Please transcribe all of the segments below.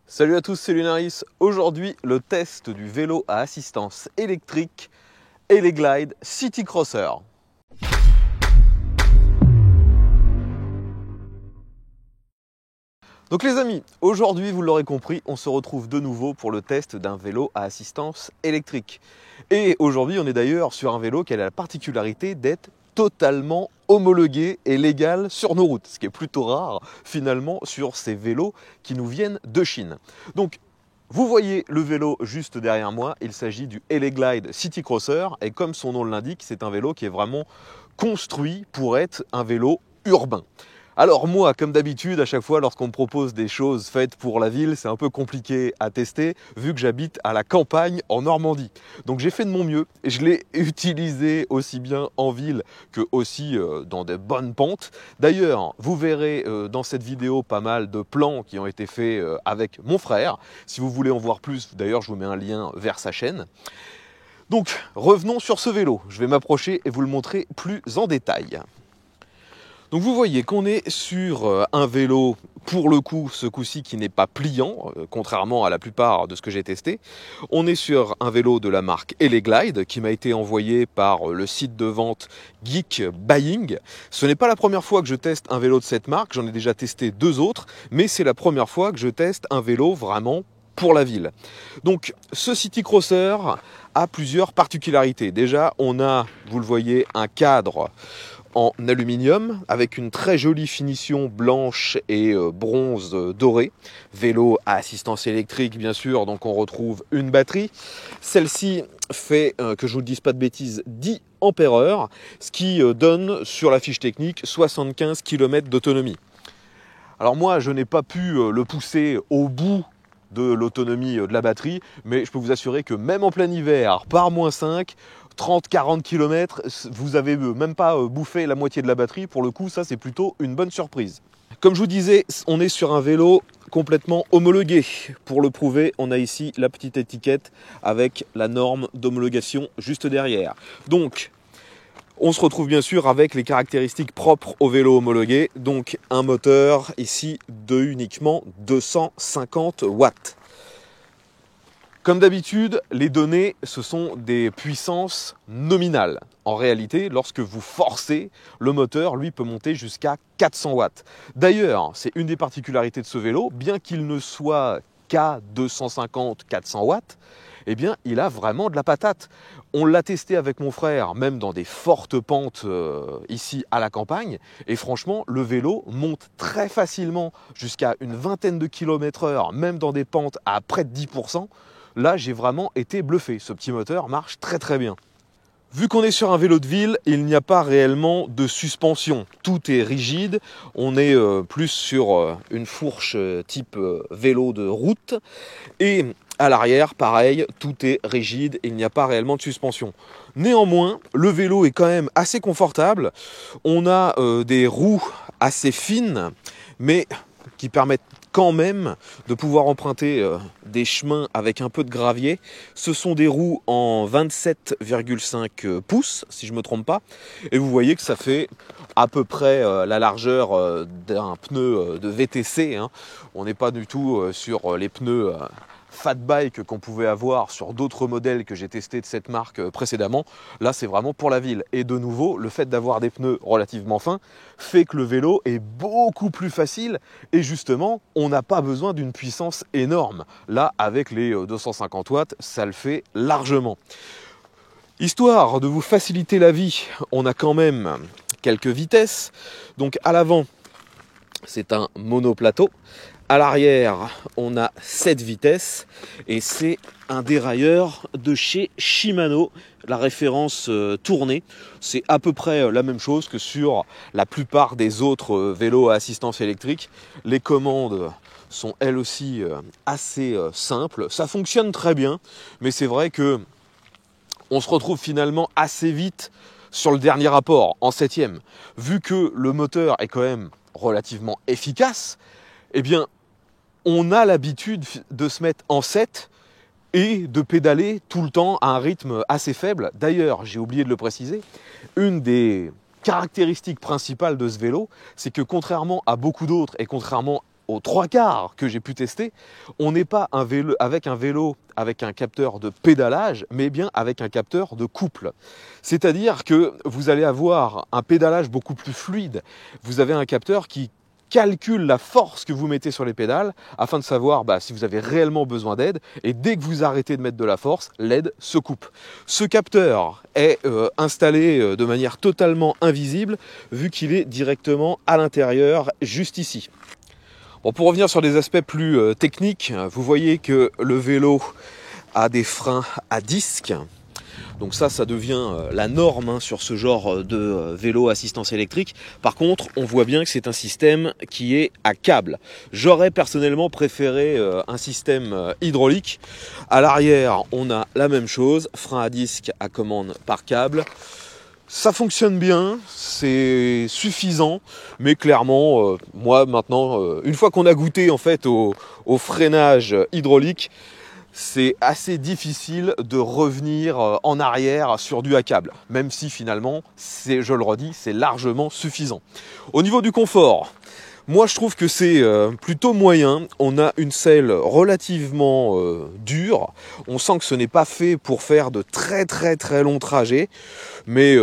Salut à tous, c'est Lunaris. Aujourd'hui, le test du vélo à assistance électrique Eleglide City Crosser. Donc les amis, aujourd'hui, vous l'aurez compris, on se retrouve de nouveau pour le test d'un vélo à assistance électrique. Et aujourd'hui, on est d'ailleurs sur un vélo qui a la particularité d'être totalement homologué et légal sur nos routes, ce qui est plutôt rare finalement sur ces vélos qui nous viennent de Chine. Donc vous voyez le vélo juste derrière moi, il s'agit du Eleglide City Crosser et comme son nom l'indique, c'est un vélo qui est vraiment construit pour être un vélo urbain. Alors moi, comme d'habitude, à chaque fois lorsqu'on me propose des choses faites pour la ville, c'est un peu compliqué à tester vu que j'habite à la campagne en Normandie. Donc j'ai fait de mon mieux et je l'ai utilisé aussi bien en ville que aussi dans des bonnes pentes. D'ailleurs, vous verrez dans cette vidéo pas mal de plans qui ont été faits avec mon frère. Si vous voulez en voir plus, d'ailleurs je vous mets un lien vers sa chaîne. Donc revenons sur ce vélo. Je vais m'approcher et vous le montrer plus en détail. Donc vous voyez qu'on est sur un vélo, pour le coup, ce coup-ci qui n'est pas pliant, contrairement à la plupart de ce que j'ai testé. On est sur un vélo de la marque Eleglide qui m'a été envoyé par le site de vente Geek Buying. Ce n'est pas la première fois que je teste un vélo de cette marque, j'en ai déjà testé deux autres, mais c'est la première fois que je teste un vélo vraiment pour la ville. Donc ce City Crosser a plusieurs particularités. Déjà, on a, vous le voyez, un cadre en aluminium avec une très jolie finition blanche et bronze doré. Vélo à assistance électrique bien sûr, donc on retrouve une batterie. Celle-ci fait, que je ne vous dise pas de bêtises, 10 ampères-heure, ce qui donne sur la fiche technique 75 km d'autonomie. Alors moi je n'ai pas pu le pousser au bout de l'autonomie de la batterie, mais je peux vous assurer que même en plein hiver, par -5, 30-40 km, vous n'avez même pas bouffé la moitié de la batterie. Pour le coup, ça c'est plutôt une bonne surprise. Comme je vous disais, on est sur un vélo complètement homologué. Pour le prouver, on a ici la petite étiquette avec la norme d'homologation juste derrière. Donc, on se retrouve bien sûr avec les caractéristiques propres au vélo homologué. Donc, un moteur ici de uniquement 250 watts. Comme d'habitude, les données, ce sont des puissances nominales. En réalité, lorsque vous forcez, le moteur, lui, peut monter jusqu'à 400 watts. D'ailleurs, c'est une des particularités de ce vélo, bien qu'il ne soit qu'à 250-400 watts, eh bien, il a vraiment de la patate. On l'a testé avec mon frère, même dans des fortes pentes ici à la campagne, et franchement, le vélo monte très facilement jusqu'à une vingtaine de km/h, même dans des pentes à près de 10%. Là, j'ai vraiment été bluffé. Ce petit moteur marche très très bien. Vu qu'on est sur un vélo de ville, il n'y a pas réellement de suspension. Tout est rigide. On est plus sur une fourche type vélo de route. Et à l'arrière, pareil, tout est rigide. Il n'y a pas réellement de suspension. Néanmoins, le vélo est quand même assez confortable. On a des roues assez fines, mais qui permettent quand même de pouvoir emprunter des chemins avec un peu de gravier. Ce sont des roues en 27,5 pouces, si je ne me trompe pas. Et vous voyez que ça fait à peu près la largeur d'un pneu de VTC. Hein. On n'est pas du tout sur les pneus fat bike qu'on pouvait avoir sur d'autres modèles que j'ai testés de cette marque précédemment. Là, c'est vraiment pour la ville. Et de nouveau, le fait d'avoir des pneus relativement fins fait que le vélo est beaucoup plus facile. Et justement, on n'a pas besoin d'une puissance énorme. Là, avec les 250 watts, ça le fait largement. Histoire de vous faciliter la vie, on a quand même quelques vitesses. Donc à l'avant, c'est un monoplateau. À l'arrière, on a 7 vitesses et c'est un dérailleur de chez Shimano, la référence tournée. C'est à peu près la même chose que sur la plupart des autres vélos à assistance électrique. Les commandes sont elles aussi assez simples. Ça fonctionne très bien, mais c'est vrai que on se retrouve finalement assez vite sur le dernier rapport, en 7e. Vu que le moteur est quand même relativement efficace, eh bien, on a l'habitude de se mettre en 7 et de pédaler tout le temps à un rythme assez faible. D'ailleurs, j'ai oublié de le préciser, une des caractéristiques principales de ce vélo, c'est que contrairement à beaucoup d'autres et contrairement aux 3/4 que j'ai pu tester, on n'est pas avec un vélo avec un capteur de pédalage, mais bien avec un capteur de couple. C'est-à-dire que vous allez avoir un pédalage beaucoup plus fluide. Vous avez un capteur qui calcule la force que vous mettez sur les pédales afin de savoir si vous avez réellement besoin d'aide, et dès que vous arrêtez de mettre de la force, l'aide se coupe. Ce capteur est installé de manière totalement invisible vu qu'il est directement à l'intérieur, juste ici. Bon, pour revenir sur des aspects plus techniques, vous voyez que le vélo a des freins à disque. Donc ça devient la norme sur ce genre de vélo assistance électrique. Par contre, on voit bien que c'est un système qui est à câble. J'aurais personnellement préféré un système hydraulique. À l'arrière, on a la même chose, frein à disque à commande par câble. Ça fonctionne bien, c'est suffisant, mais clairement, moi maintenant, une fois qu'on a goûté en fait au freinage hydraulique, c'est assez difficile de revenir en arrière sur du à câble, même si finalement, je le redis, c'est largement suffisant. Au niveau du confort, moi je trouve que c'est plutôt moyen. On a une selle relativement dure, on sent que ce n'est pas fait pour faire de très longs trajets, mais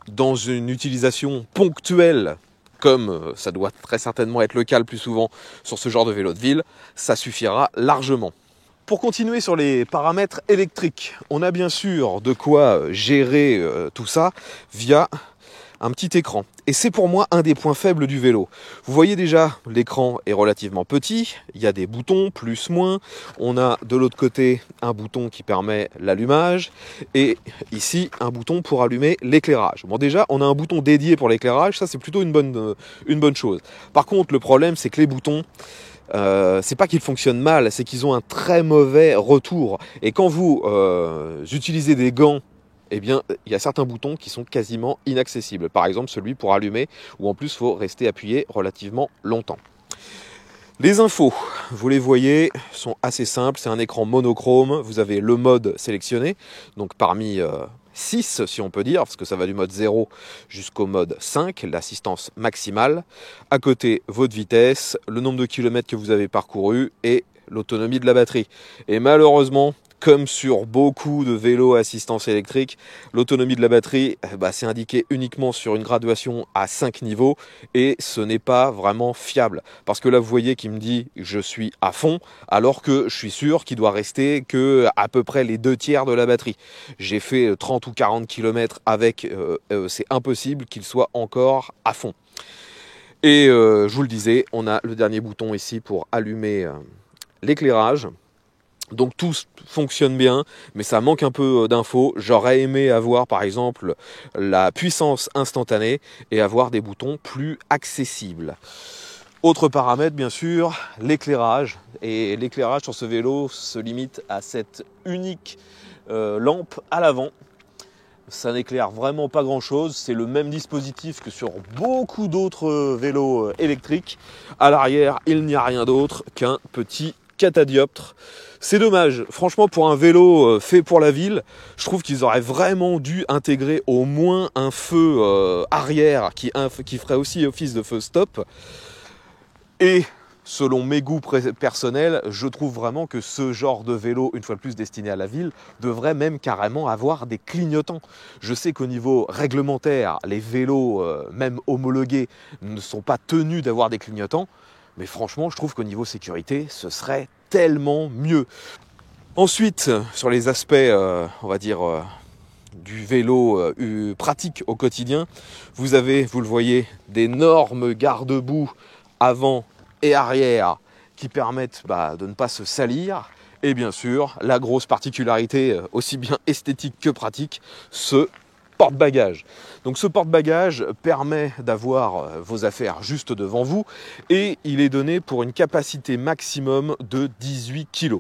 dans une utilisation ponctuelle, comme ça doit très certainement être le cas le plus souvent sur ce genre de vélo de ville, ça suffira largement. Pour continuer sur les paramètres électriques, on a bien sûr de quoi gérer tout ça via un petit écran. Et c'est pour moi un des points faibles du vélo. Vous voyez déjà, l'écran est relativement petit, il y a des boutons, plus, moins. On a de l'autre côté un bouton qui permet l'allumage et ici un bouton pour allumer l'éclairage. Bon, déjà, on a un bouton dédié pour l'éclairage, ça c'est plutôt une bonne chose. Par contre, le problème c'est que les boutons, c'est pas qu'ils fonctionnent mal, c'est qu'ils ont un très mauvais retour. Et quand vous utilisez des gants, eh bien, il y a certains boutons qui sont quasiment inaccessibles. Par exemple, celui pour allumer, où en plus, il faut rester appuyé relativement longtemps. Les infos, vous les voyez, sont assez simples. C'est un écran monochrome. Vous avez le mode sélectionné, donc parmi 6, si on peut dire, parce que ça va du mode 0 jusqu'au mode 5, l'assistance maximale. À côté, votre vitesse, le nombre de kilomètres que vous avez parcouru et l'autonomie de la batterie. Et malheureusement, comme sur beaucoup de vélos à assistance électrique, l'autonomie de la batterie, c'est indiqué uniquement sur une graduation à 5 niveaux et ce n'est pas vraiment fiable. Parce que là, vous voyez qu'il me dit « je suis à fond » alors que je suis sûr qu'il doit rester que à peu près les 2/3 de la batterie. J'ai fait 30 ou 40 km avec, c'est impossible qu'il soit encore à fond. Et je vous le disais, on a le dernier bouton ici pour allumer l'éclairage. Donc tout fonctionne bien, mais ça manque un peu d'infos. J'aurais aimé avoir par exemple la puissance instantanée et avoir des boutons plus accessibles. Autre paramètre bien sûr, l'éclairage. Et l'éclairage sur ce vélo se limite à cette unique lampe à l'avant. Ça n'éclaire vraiment pas grand chose, c'est le même dispositif que sur beaucoup d'autres vélos électriques. À l'arrière, il n'y a rien d'autre qu'un petit catadioptre. C'est dommage, franchement pour un vélo fait pour la ville, je trouve qu'ils auraient vraiment dû intégrer au moins un feu arrière qui ferait aussi office de feu stop. Et selon mes goûts personnels, je trouve vraiment que ce genre de vélo, une fois de plus destiné à la ville, devrait même carrément avoir des clignotants. Je sais qu'au niveau réglementaire, les vélos, même homologués, ne sont pas tenus d'avoir des clignotants, mais franchement, je trouve qu'au niveau sécurité, ce serait tellement mieux. Ensuite, sur les aspects, on va dire, du vélo pratique au quotidien, vous avez, vous le voyez, d'énormes garde-boue avant et arrière qui permettent de ne pas se salir. Et bien sûr, la grosse particularité, aussi bien esthétique que pratique, ce porte-bagages. Donc ce porte-bagages permet d'avoir vos affaires juste devant vous et il est donné pour une capacité maximum de 18 kg.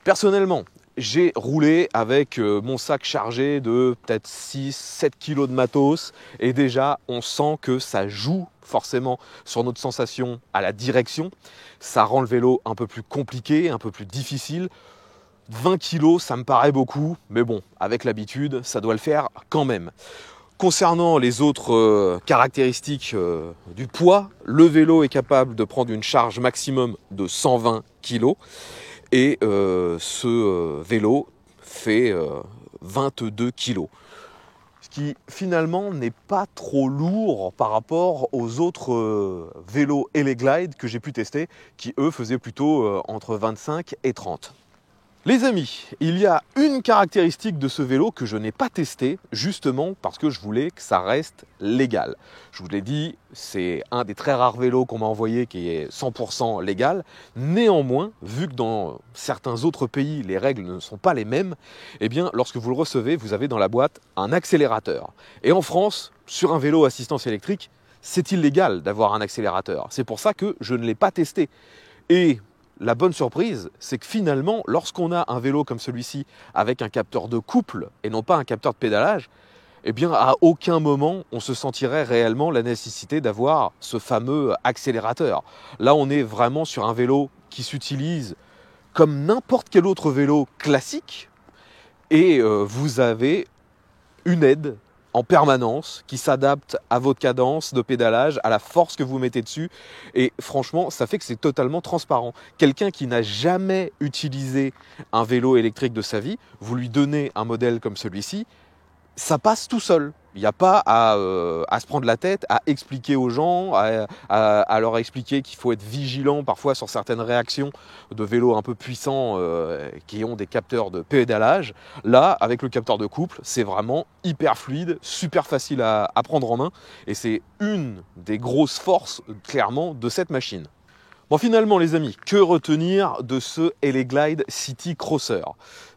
Personnellement, j'ai roulé avec mon sac chargé de peut-être 6-7 kg de matos et déjà on sent que ça joue forcément sur notre sensation à la direction. Ça rend le vélo un peu plus compliqué, un peu plus difficile. 20 kg, ça me paraît beaucoup, mais bon, avec l'habitude, ça doit le faire quand même. Concernant les autres caractéristiques du poids, le vélo est capable de prendre une charge maximum de 120 kg et ce vélo fait 22 kg. Ce qui finalement n'est pas trop lourd par rapport aux autres vélos Eleglide que j'ai pu tester, qui eux faisaient plutôt entre 25 et 30. Les amis, il y a une caractéristique de ce vélo que je n'ai pas testé, justement parce que je voulais que ça reste légal. Je vous l'ai dit, c'est un des très rares vélos qu'on m'a envoyé qui est 100% légal. Néanmoins, vu que dans certains autres pays, les règles ne sont pas les mêmes, eh bien, lorsque vous le recevez, vous avez dans la boîte un accélérateur. Et en France, sur un vélo assistance électrique, c'est illégal d'avoir un accélérateur. C'est pour ça que je ne l'ai pas testé. Et la bonne surprise, c'est que finalement, lorsqu'on a un vélo comme celui-ci avec un capteur de couple et non pas un capteur de pédalage, eh bien, à aucun moment, on se sentirait réellement la nécessité d'avoir ce fameux accélérateur. Là, on est vraiment sur un vélo qui s'utilise comme n'importe quel autre vélo classique et vous avez une aide en permanence, qui s'adapte à votre cadence de pédalage, à la force que vous mettez dessus. Et franchement, ça fait que c'est totalement transparent. Quelqu'un qui n'a jamais utilisé un vélo électrique de sa vie, vous lui donnez un modèle comme celui-ci, ça passe tout seul. Il n'y a pas à se prendre la tête, à expliquer aux gens, à leur expliquer qu'il faut être vigilant parfois sur certaines réactions de vélos un peu puissants qui ont des capteurs de pédalage. Là, avec le capteur de couple, c'est vraiment hyper fluide, super facile à prendre en main. Et c'est une des grosses forces, clairement, de cette machine. Bon, finalement, les amis, que retenir de ce Eleglide City Crosser?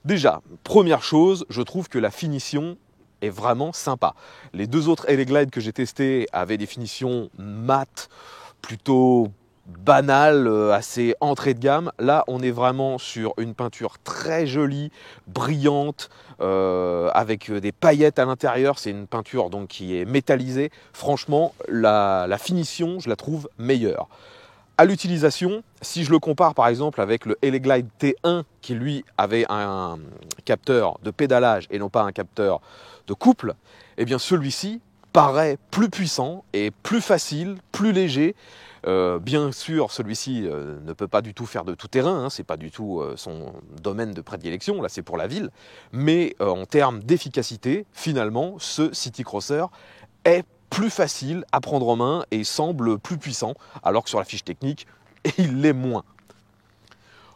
Déjà, première chose, je trouve que la finition est vraiment sympa. Les deux autres Eleglide que j'ai testés avaient des finitions mat, plutôt banales, assez entrée de gamme. Là, on est vraiment sur une peinture très jolie, brillante, avec des paillettes à l'intérieur. C'est une peinture donc qui est métallisée. Franchement, la finition, je la trouve meilleure. À l'utilisation, si je le compare par exemple avec le Eleglide T1 qui lui avait un capteur de pédalage et non pas un capteur de couple, eh bien celui-ci paraît plus puissant et plus facile, plus léger. Bien sûr, celui-ci ne peut pas du tout faire de tout-terrain, hein, c'est pas du tout son domaine de prédilection, là c'est pour la ville, mais en termes d'efficacité, finalement, ce City Crosser est plus facile à prendre en main et semble plus puissant, alors que sur la fiche technique, il l'est moins.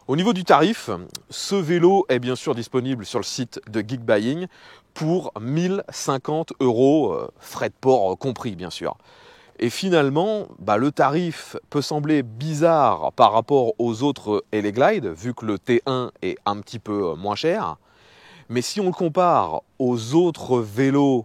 Au niveau du tarif, ce vélo est bien sûr disponible sur le site de Geekbuying pour 1050 €, frais de port compris bien sûr. Et finalement, le tarif peut sembler bizarre par rapport aux autres Eleglide, vu que le T1 est un petit peu moins cher. Mais si on le compare aux autres vélos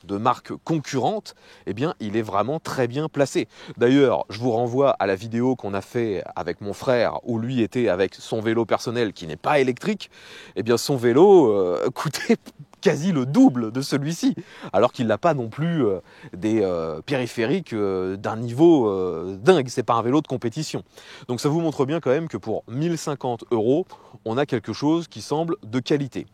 de marques concurrentes, eh bien, il est vraiment très bien placé. D'ailleurs, je vous renvoie à la vidéo qu'on a fait avec mon frère, où lui était avec son vélo personnel qui n'est pas électrique. Eh bien, son vélo coûtait quasi le double de celui-ci, alors qu'il n'a pas non plus des périphériques d'un niveau dingue. C'est pas un vélo de compétition. Donc ça vous montre bien quand même que pour 1050 €, on a quelque chose qui semble de qualité.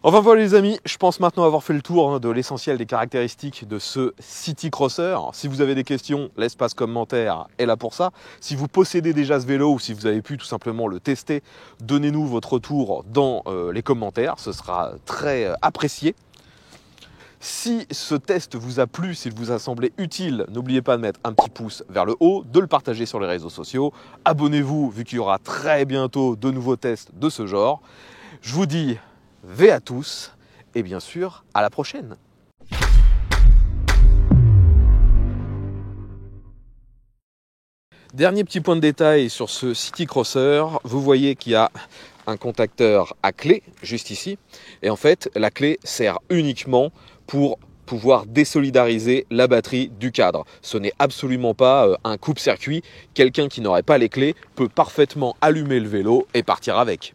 Enfin voilà les amis, je pense maintenant avoir fait le tour de l'essentiel des caractéristiques de ce City Crosser. Si vous avez des questions, l'espace commentaire est là pour ça. Si vous possédez déjà ce vélo ou si vous avez pu tout simplement le tester, donnez-nous votre retour dans les commentaires, ce sera très apprécié. Si ce test vous a plu, s'il vous a semblé utile, n'oubliez pas de mettre un petit pouce vers le haut, de le partager sur les réseaux sociaux. Abonnez-vous vu qu'il y aura très bientôt de nouveaux tests de ce genre. Je vous dis V à tous et bien sûr à la prochaine. Dernier petit point de détail sur ce City Crosser, vous voyez qu'il y a un contacteur à clé juste ici et en fait la clé sert uniquement pour pouvoir désolidariser la batterie du cadre. Ce n'est absolument pas un coupe-circuit. Quelqu'un qui n'aurait pas les clés peut parfaitement allumer le vélo et partir avec.